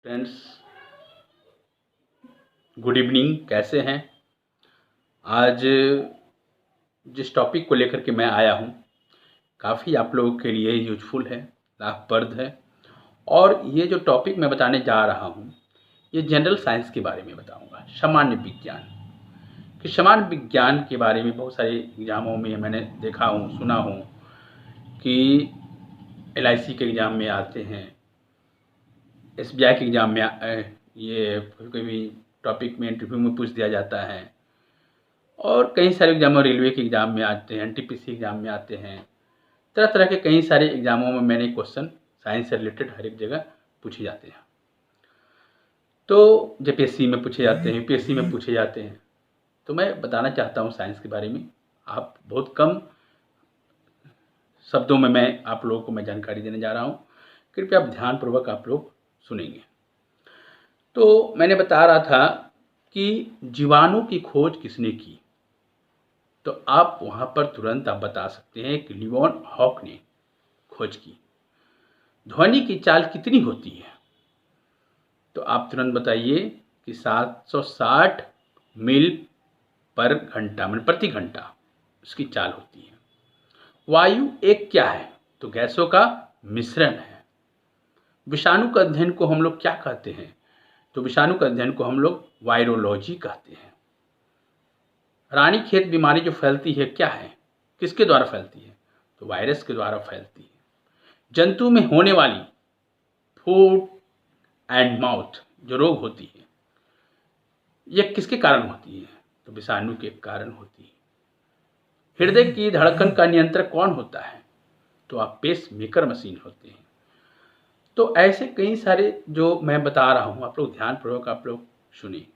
Friends, good evening. कैसे हैं? आज जिस टॉपिक को लेकर के मैं आया हूं काफ़ी आप लोगों के लिए यूजफुल है, लाभप्रद है। और ये जो टॉपिक मैं बताने जा रहा हूं ये जनरल साइंस के बारे में बताऊंगा। सामान्य विज्ञान कि सामान्य विज्ञान के बारे में बहुत सारे एग्ज़ामों में मैंने देखा हूँ, सुना हूँ कि LIC के एग्ज़ाम में आते हैं, SBI के एग्ज़ाम में ये कोई भी टॉपिक में इंटरव्यू में पूछ दिया जाता है। और कई सारे एग्ज़ाम रेलवे के एग्ज़ाम में आते हैं, NTPC एग्ज़ाम में आते हैं। तरह तरह के कई सारे एग्ज़ामों में मैंने क्वेश्चन साइंस से रिलेटेड हर एक जगह पूछे जाते हैं। तो JPSC में पूछे जाते हैं, UPSC में पूछे जाते हैं। तो मैं बताना चाहता हूँ साइंस के बारे में। आप बहुत कम शब्दों में मैं आप लोगों को जानकारी देने जा रहा हूँ। कृपया आप ध्यानपूर्वक आप लोग सुनेंगे। तो मैंने बता रहा था कि जीवाणु की खोज किसने की, तो आप वहाँ पर तुरंत आप बता सकते हैं कि लियोन हॉक ने खोज की। ध्वनि की चाल कितनी होती है, तो आप तुरंत बताइए कि 760 मील पर घंटा मतलब प्रति घंटा उसकी चाल होती है। वायु एक क्या है, तो गैसों का मिश्रण है। विषाणु का अध्ययन को हम लोग क्या कहते हैं, तो विषाणु का अध्ययन को हम लोग वायरोलॉजी कहते हैं। रानीखेत बीमारी जो फैलती है क्या है, किसके द्वारा फैलती है, तो वायरस के द्वारा फैलती है। जंतु में होने वाली फूट एंड माउथ जो रोग होती है यह किसके कारण होती है, तो विषाणु के कारण होती है। हृदय की धड़कन का नियंत्रक कौन होता है, तो आप पेस मेकर मशीन होते हैं। तो ऐसे कई सारे जो मैं बता रहा हूँ आप लोग ध्यानपूर्वक आप लोग सुनिए।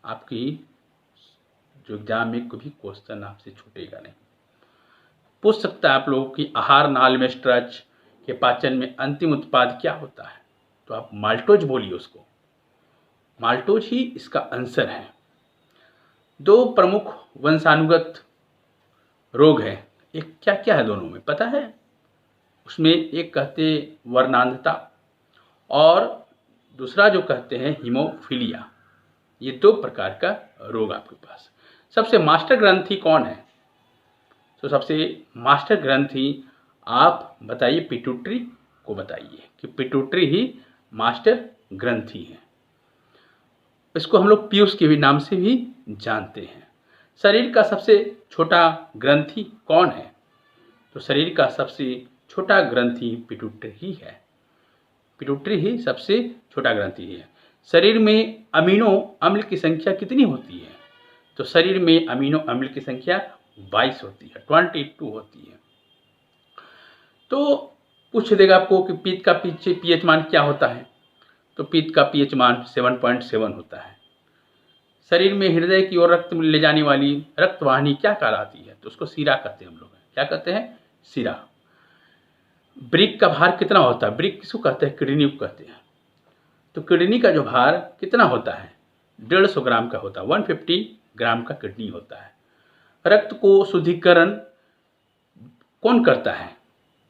आपकी जो एग्जाम में कोई भी क्वेश्चन आपसे छूटेगा नहीं। पूछ सकता है आप लोगों की आहार नाल में स्ट्रच के पाचन में अंतिम उत्पाद क्या होता है, तो आप माल्टोज बोलिए उसको। माल्टोज ही इसका आंसर है। दो प्रमुख वंशानुगत रोग है, एक क्या क्या है दोनों में पता है? उसमें एक कहते वर्णांधता और दूसरा जो कहते हैं हीमोफीलिया। ये दो प्रकार का रोग आपके पास। सबसे मास्टर ग्रंथि कौन है, तो सबसे मास्टर ग्रंथि आप बताइए पिट्यूटरी को बताइए कि पिट्यूटरी ही मास्टर ग्रंथि है। इसको हम लोग पीयूष के भी नाम से भी जानते हैं। शरीर का सबसे छोटा ग्रंथि कौन है, तो शरीर का सबसे छोटा ग्रंथि पिट्यूटरी ही है। पिट्यूटरी ही सबसे छोटा ग्रंथि है। शरीर में अमीनो अम्ल की संख्या कितनी होती है, तो शरीर में अमीनो अम्ल की संख्या 22 होती है, 22 होती है। तो पूछ देगा आपको कि पित्त का pH मान क्या होता है, तो पित्त का pH मान 7.7 होता है। शरीर में हृदय की ओर रक्त ले जाने वाली रक्तवाहिनी क्या कहलाती है, तो उसको शिरा कहते हैं हम लोग। क्या कहते हैं? शिरा। ब्रिक का भार कितना होता है, ब्रिक किसको कहते हैं? किडनी को कहते हैं। तो किडनी का जो भार कितना होता है, 150 ग्राम का होता है, 150 ग्राम का किडनी होता है। रक्त को शुद्धिकरण कौन करता है,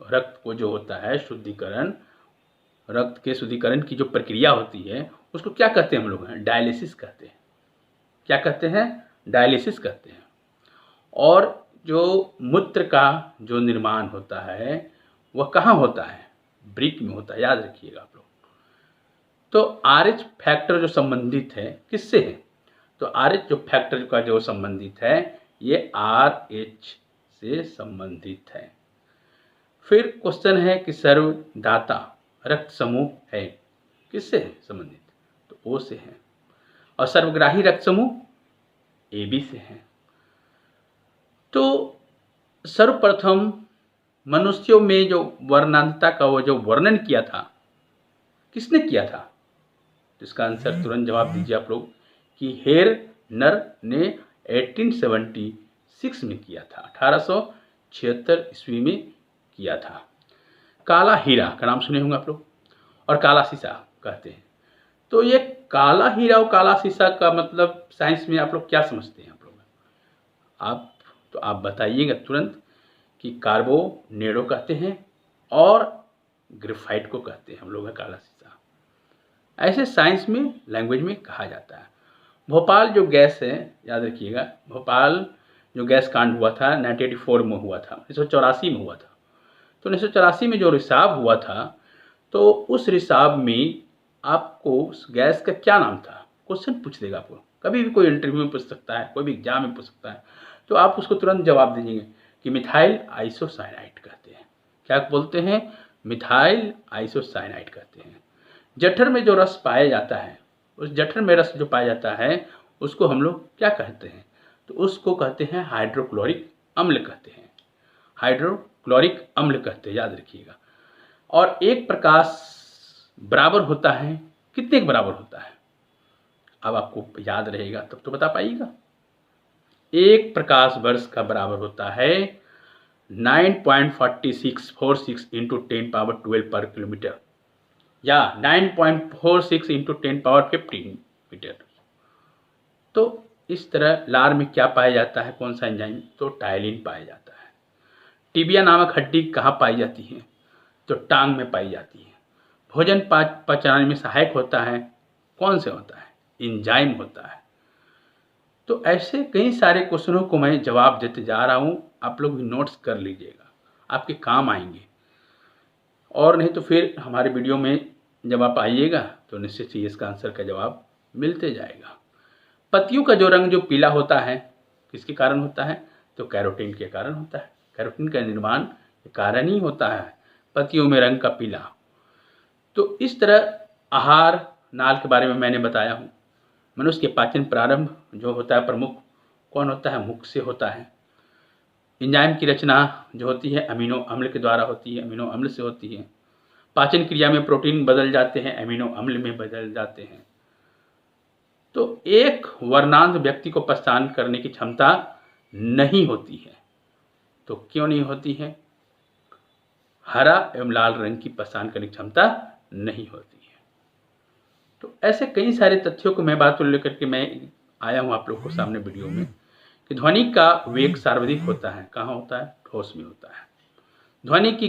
रक्त को जो होता है शुद्धिकरण, रक्त के शुद्धिकरण की जो प्रक्रिया होती है उसको क्या कहते हैं हम लोग? डायलिसिस कहते हैं। क्या कहते हैं? डायलिसिस कहते हैं। और जो मूत्र का जो निर्माण होता है वह कहाँ होता है? ब्रिक में होता है, याद रखिएगा आप लोग। तो RH फैक्टर जो संबंधित है किससे है, तो RH जो फैक्टर का जो संबंधित है ये RH से संबंधित है। फिर क्वेश्चन है कि सर्वदाता रक्त समूह है किससे है संबंधित, तो O से है। और सर्वग्राही रक्त समूह AB से है। तो सर्वप्रथम मनुष्यों में जो वर्णांधता का वो जो वर्णन किया था किसने किया था, तो इसका आंसर तुरंत जवाब दीजिए आप लोग कि हेरनर ने 1876 में किया था, 1876 ईस्वी में किया था। काला हीरा का नाम सुने होंगे आप लोग, और काला शीशा कहते हैं। तो ये काला हीरा और काला शीशा का मतलब साइंस में आप लोग क्या समझते हैं? आप बताइएगा तुरंत कि कार्बोनेडो कहते हैं और ग्रेफाइट को कहते हैं हम लोग काला शीशा। ऐसे साइंस में, लैंग्वेज में कहा जाता है। भोपाल जो गैस है, याद रखिएगा, भोपाल जो गैस कांड हुआ था 1984 में हुआ था, 1984 में हुआ था। तो 1984 में जो रिसाव हुआ था, तो उस रिसाव में आपको उस गैस का क्या नाम था, क्वेश्चन पूछ देगा आपको। कभी भी कोई इंटरव्यू में पूछ सकता है, कोई भी एग्जाम में पूछ सकता है, तो आप उसको तुरंत जवाब दीजिएगा कि मिथाइल आइसोसाइनाइड कहते हैं। क्या बोलते हैं? मिथाइल आइसोसाइनाइड कहते हैं। जठर में जो रस पाया जाता है, उस जठर में रस जो पाया जाता है, उसको हम लोग क्या कहते हैं? तो उसको कहते हैं हाइड्रोक्लोरिक अम्ल कहते हैं। हाइड्रोक्लोरिक अम्ल कहते हैं, याद रखिएगा। और एक प्रकाश बराबर होता है, कितने के बराबर होता है? अब आपको याद रहेगा तब तो बता पाइएगा। एक प्रकाश वर्ष का बराबर होता है 9.4646 इंटू 10⁻12 पर किलोमीटर, या 9.46 इंटू 10⁻15 मीटर। तो इस तरह लार में क्या पाया जाता है, कौन सा एंजाइम? तो टायलिन पाया जाता है। टिबिया नामक हड्डी कहाँ पाई जाती है? तो टांग में पाई जाती है। भोजन पचाने में सहायक होता है, कौन से होता है? एंजाइम होता है। तो ऐसे कई सारे क्वेश्चनों को मैं जवाब देते जा रहा हूँ, आप लोग भी नोट्स कर लीजिएगा, आपके काम आएंगे। और नहीं तो फिर हमारे वीडियो में जब आप आइएगा तो निश्चित ही इसका आंसर का जवाब मिलते जाएगा। पत्तियों का जो रंग जो पीला होता है, किसके कारण होता है? तो कैरोटीन के कारण होता है। कैरोटीन का निर्माण के कारण ही होता है पत्तियों में रंग का पीला। तो इस तरह आहार नाल के बारे में मैंने बताया हूँ। मनुष्य के पाचन प्रारंभ जो होता है प्रमुख, कौन होता है? मुख से होता है। एंजाइम की रचना जो होती है अमीनो अम्ल के द्वारा होती है, अमीनो अम्ल से होती है। पाचन क्रिया में प्रोटीन बदल जाते हैं, अमीनो अम्ल में बदल जाते हैं। तो एक वर्णांध व्यक्ति को पहचान करने की क्षमता नहीं होती है। तो क्यों नहीं होती है? हरा एवं लाल रंग की पहचान करने की क्षमता नहीं होती है। तो ऐसे कई सारे तथ्यों को मैं बात लेकर के मैं आया हूँ आप लोग को सामने वीडियो में, कि ध्वनि का वेग सर्वाधिक होता है, कहाँ होता है? ठोस में होता है। ध्वनि की